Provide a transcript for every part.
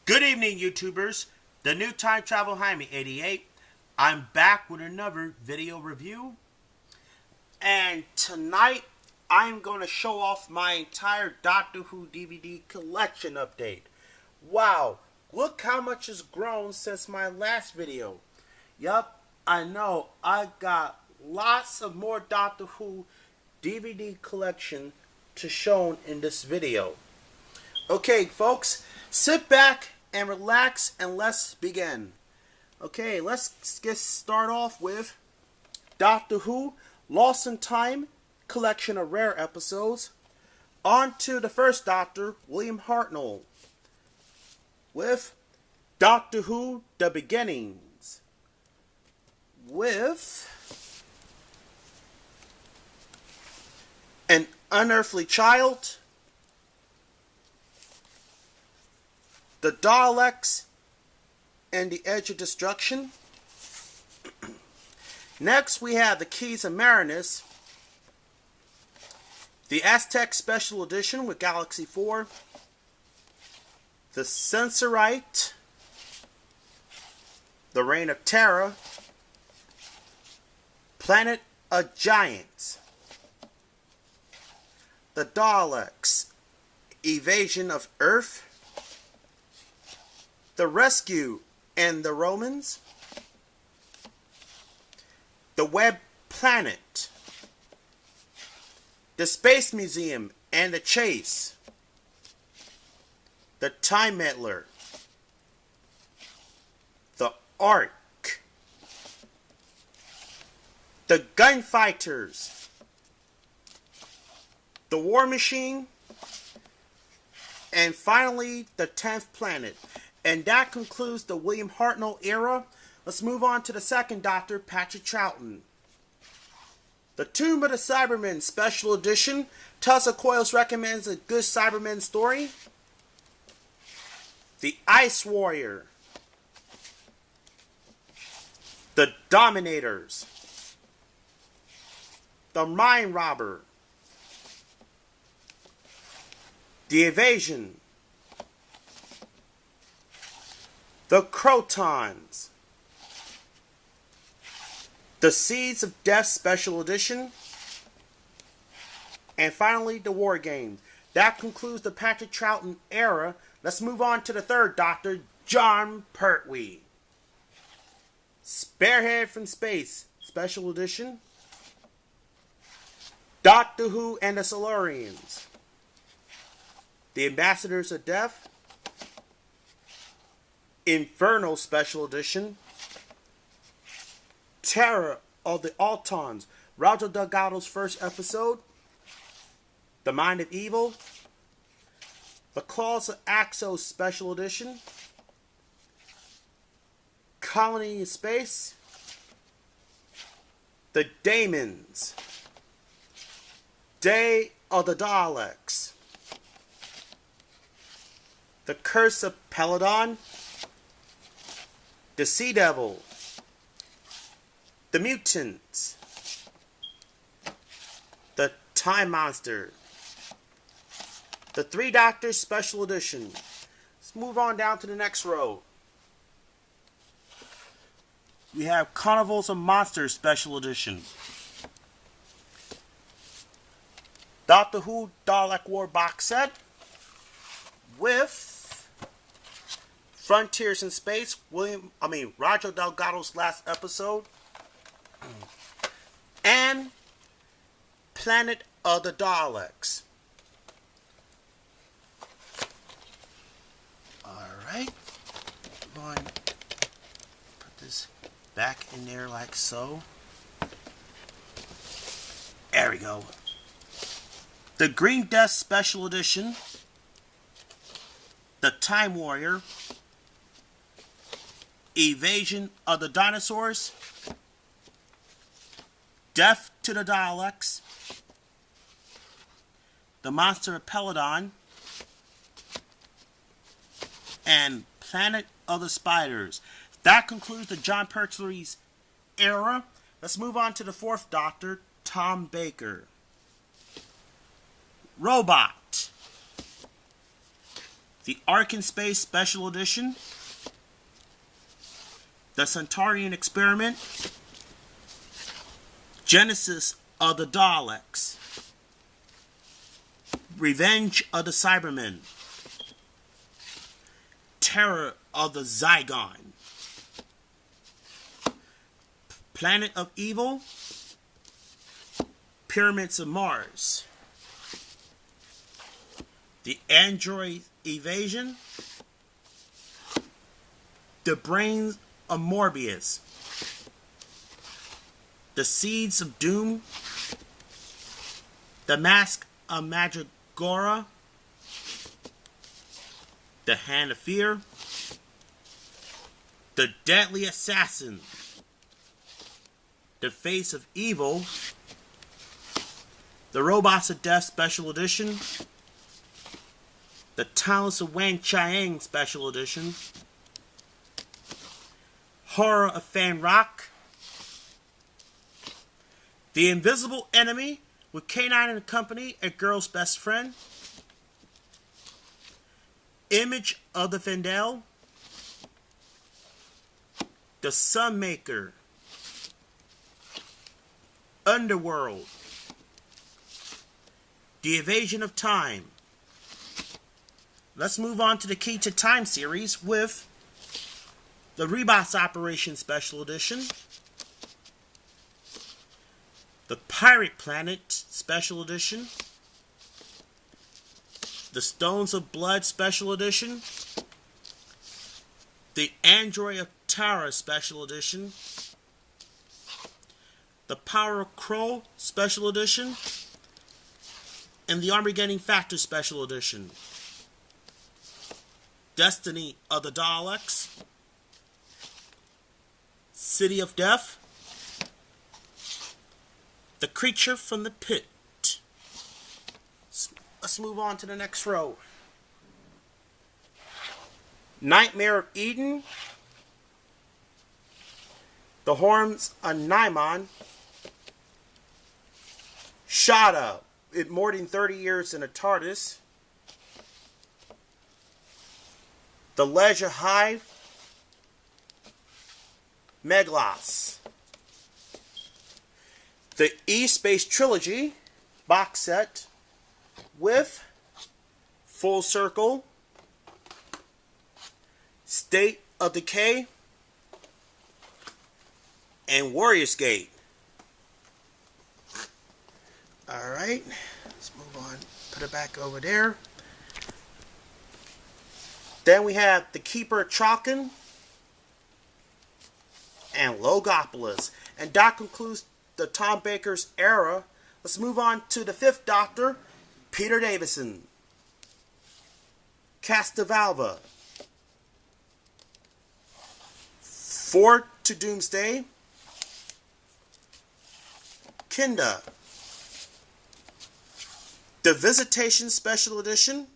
Good evening, YouTubers. The new Time Travel Jaime 88. I'm back with another video review. And tonight, I'm going to show off my entire Doctor Who DVD collection update. Wow, look how much has grown since my last video. Yup, I know, I got lots of more Doctor Who DVD collection to show in this video. Okay, folks, sit back and relax and let's begin. Okay, let's get start off with Doctor Who Lost in Time collection of rare episodes. On to the first Doctor, William Hartnell, with Doctor Who The Beginnings, with An Unearthly Child, The Daleks, and the Edge of Destruction. Next, we have the Keys of Marinus, the Aztec Special Edition with Galaxy 4, the Sensorite, the Reign of Terror, Planet of Giants, the Daleks, Invasion of Earth, The Rescue and the Romans, The Web Planet, The Space Museum and the Chase, The Time Meddler, The Ark, The Gunfighters, The War Machine, and finally the 10th Planet. And that concludes the William Hartnell era. Let's move on to the second Doctor, Patrick Troughton. The Tomb of the Cybermen Special Edition. Tulsa Coils recommends a good Cybermen story. The Ice Warrior, The Dominators, The Mind Robber, The Evasion, The Crotons, The Seeds of Death Special Edition, and finally the War Games. That concludes the Patrick Troughton era. Let's move on to the third Doctor, Jon Pertwee. Spearhead from Space Special Edition, Doctor Who and the Silurians, The Ambassadors of Death, Inferno Special Edition, Terror of the Autons, Roger Delgado's first episode, The Mind of Evil, The Claws of Axos Special Edition, Colony in Space, The Daemons, Day of the Daleks, The Curse of Peladon, The Sea Devil, The Mutants, The Time Monster, The Three Doctors Special Edition. Let's move on down to the next row. We have Carnivals of Monsters Special Edition, Doctor Who Dalek War box set with Frontiers in Space, Roger Delgado's last episode, and Planet of the Daleks. Alright, I'm going to put this back in there like so. There we go. The Green Death Special Edition, The Time Warrior, Evasion of the Dinosaurs, Death to the Daleks, The Monster of Peladon, and Planet of the Spiders. That concludes the Jon Pertwee's era. Let's move on to the fourth Doctor, Tom Baker. Robot, The Ark in Space Special Edition, The Centaurian Experiment, Genesis of the Daleks, Revenge of the Cybermen, Terror of the Zygon, Planet of Evil, Pyramids of Mars, The Android Invasion, The Brains of Morbius, The Seeds of Doom, The Mask of Mandragora, The Hand of Fear, The Deadly Assassin, The Face of Evil, The Robots of Death Special Edition, The Talents of Wang Chiang Special Edition, Horror of Fan Rock, The Invisible Enemy with K9 and Company, A Girl's Best Friend, Image of the Fendel, The Sunmaker, Underworld, The Evasion of Time. Let's move on to the Key to Time series with the Rebots Operation Special Edition, the Pirate Planet Special Edition, the Stones of Blood Special Edition, the Android of Tara Special Edition, the Power of Crow Special Edition, and the Armageddon Factor Special Edition, Destiny of the Daleks, City of Death, The Creature from the Pit. Let's move on to the next row. Nightmare of Eden, The Horns of Nimon, Shada, it more than 30 years in a TARDIS, The Leisure Hive, Meglos, the E-Space Trilogy box set with Full Circle, State of Decay, and Warriors Gate. Alright, let's move on. Put it back over there. Then we have The Keeper of Traken and Logopolis. And that concludes the Tom Baker's era. Let's move on to the Fifth Doctor, Peter Davison, Castelvalva, Ford to Doomsday, Kinda, The Visitation Special Edition,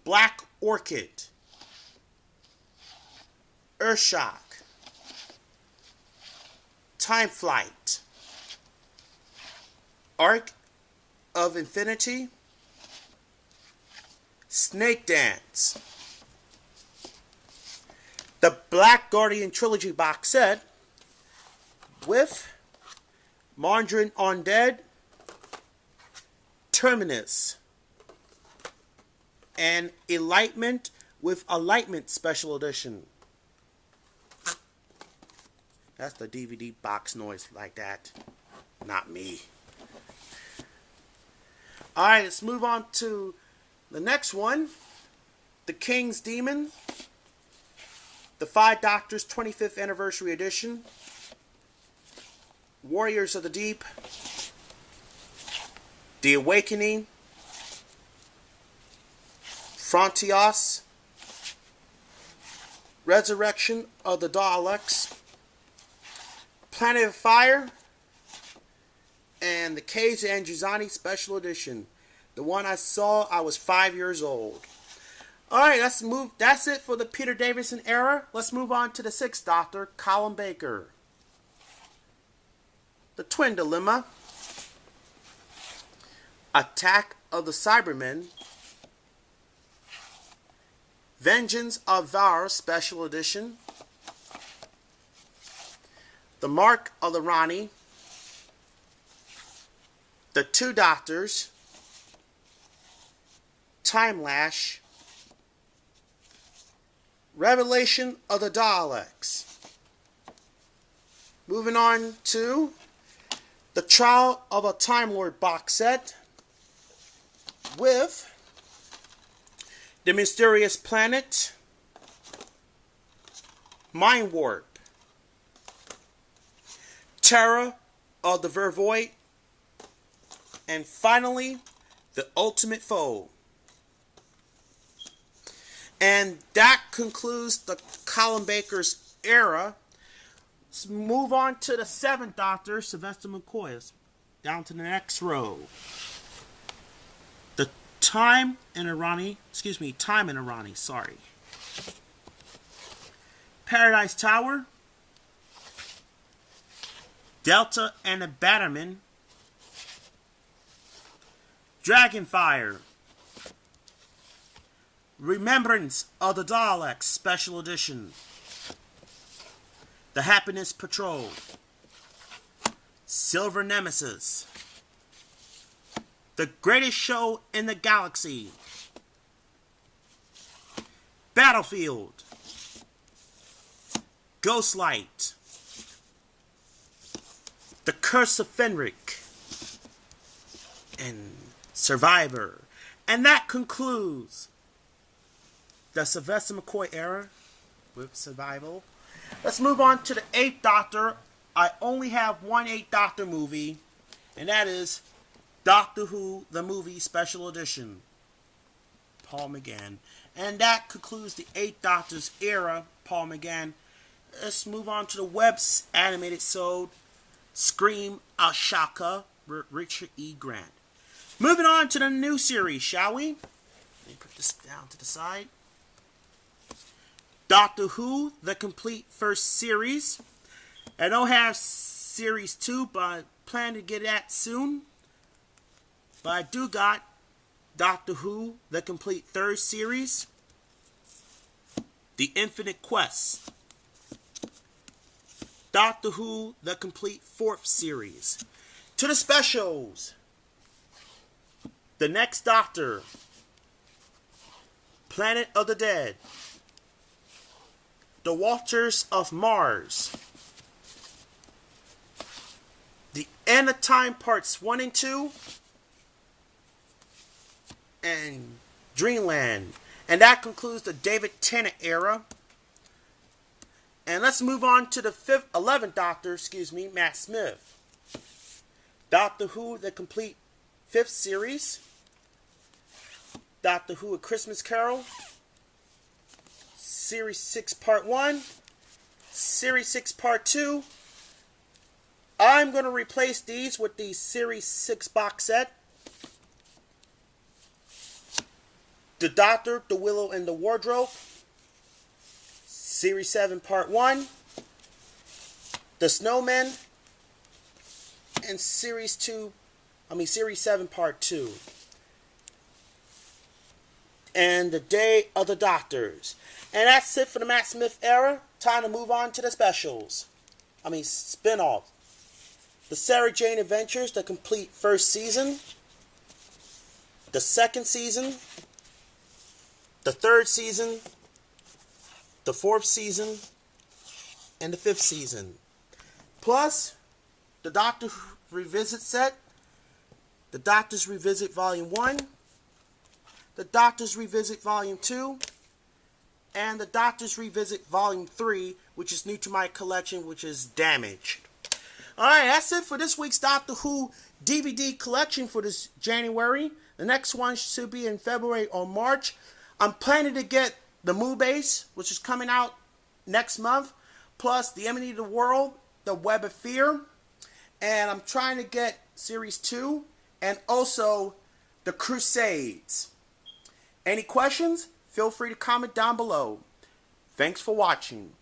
Black Orchid, Earthshock, Time Flight, Arc of Infinity, Snake Dance, the Black Guardian Trilogy box set with Mondrian Undead, Terminus, and Enlightenment with Enlightenment Special Edition. That's the DVD box noise like that. Not me. Alright, let's move on to the next one. The King's Demon. The Five Doctors 25th Anniversary Edition. Warriors of the Deep. The Awakening. Frontios. Resurrection of the Daleks. Planet of Fire, and the Cage Androzani Special Edition. The one I saw, I was 5 years old. Alright, let's move. That's it for the Peter Davison era. Let's move on to the Sixth Doctor, Colin Baker. The Twin Dilemma, Attack of the Cybermen, Vengeance of Var Special Edition, The Mark of the Rani, The Two Doctors, Time Lash, Revelation of the Daleks. Moving on to The Trial of a Time Lord box set with The Mysterious Planet, Mind Warp, Terror of the Vervoid, and finally, The Ultimate Foe. And that concludes the Colin Baker's era. Let's move on to the 7th Doctor, Sylvester McCoy. Down to the next row. The Time in Irani, sorry. Paradise Tower, Delta and the Batterman, Dragonfire, Remembrance of the Daleks Special Edition, The Happiness Patrol, Silver Nemesis, The Greatest Show in the Galaxy, Battlefield, Ghostlight, The Curse of Fenric, and Survivor. And that concludes the Sylvester McCoy era with Survival. Let's move on to the 8th Doctor. I only have one 8th Doctor movie, and that is Doctor Who, the movie Special Edition. Paul McGann. And that concludes the 8th Doctor's era, Paul McGann. Let's move on to the web's animated episode, Scream Ashaka, Richard E. Grant. Moving on to the new series, shall we? Let me put this down to the side. Doctor Who, the complete first series. I don't have series 2, but I plan to get that soon. But I do got Doctor Who, the complete third series. The Infinite Quest. Doctor Who, the complete fourth series. To the specials. The Next Doctor. Planet of the Dead. The Watchers of Mars. The End of Time Parts 1 and 2. And Dreamland. And that concludes the David Tennant era. And let's move on to the 11th Doctor, Matt Smith. Doctor Who, the complete 5th series. Doctor Who, A Christmas Carol. Series 6 Part 1, Series 6 Part 2. I'm going to replace these with the Series 6 box set. The Doctor, the Willow, and the Wardrobe. Series 7 Part 1. The Snowmen. And Series 7 Part 2. And The Day of the Doctors. And that's it for the Matt Smith era. Time to move on to the specials. Spin-off. The Sarah Jane Adventures, the complete first season. The second season. The third season. The fourth season. And the fifth season. Plus, the Doctor Revisit set. The Doctor's Revisit Volume 1. The Doctor's Revisit Volume 2. And the Doctor's Revisit Volume 3, which is new to my collection, which is Damaged. Alright, that's it for this week's Doctor Who DVD collection for this January. The next one should be in February or March. I'm planning to get the Moonbase, which is coming out next month, plus The Enemy of the World, The Web of Fear, and I'm trying to get Series 2, and also The Crusades. Any questions? Feel free to comment down below. Thanks for watching.